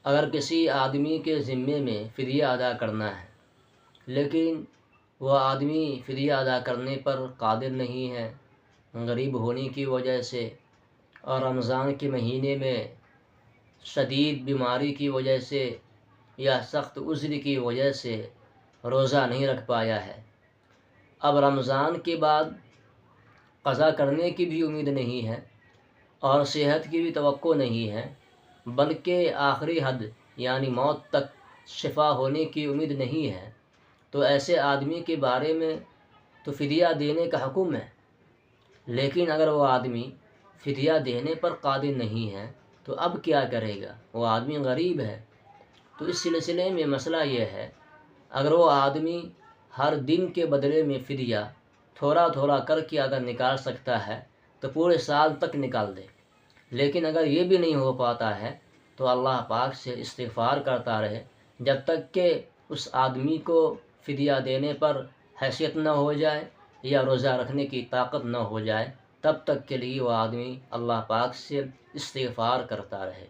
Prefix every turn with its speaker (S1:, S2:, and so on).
S1: اگر کسی آدمی کے ذمے میں فدیہ ادا کرنا ہے لیکن وہ آدمی فدیہ ادا کرنے پر قادر نہیں ہے، غریب ہونے کی وجہ سے، اور رمضان کے مہینے میں شدید بیماری کی وجہ سے یا سخت عذر کی وجہ سے روزہ نہیں رکھ پایا ہے، اب رمضان کے بعد قضا کرنے کی بھی امید نہیں ہے اور صحت کی بھی توقع نہیں ہے، بلکہ آخری حد یعنی موت تک شفا ہونے کی امید نہیں ہے، تو ایسے آدمی کے بارے میں تو فدیہ دینے کا حکم ہے، لیکن اگر وہ آدمی فدیہ دینے پر قادر نہیں ہے تو اب کیا کرے گا؟ وہ آدمی غریب ہے۔ تو اس سلسلے میں مسئلہ یہ ہے، اگر وہ آدمی ہر دن کے بدلے میں فدیہ تھوڑا تھوڑا کر کے اگر نکال سکتا ہے تو پورے سال تک نکال دے، لیکن اگر یہ بھی نہیں ہو پاتا ہے تو اللہ پاک سے استغفار کرتا رہے جب تک کہ اس آدمی کو فدیہ دینے پر حیثیت نہ ہو جائے یا روزہ رکھنے کی طاقت نہ ہو جائے، تب تک کے لیے وہ آدمی اللہ پاک سے استغفار کرتا رہے۔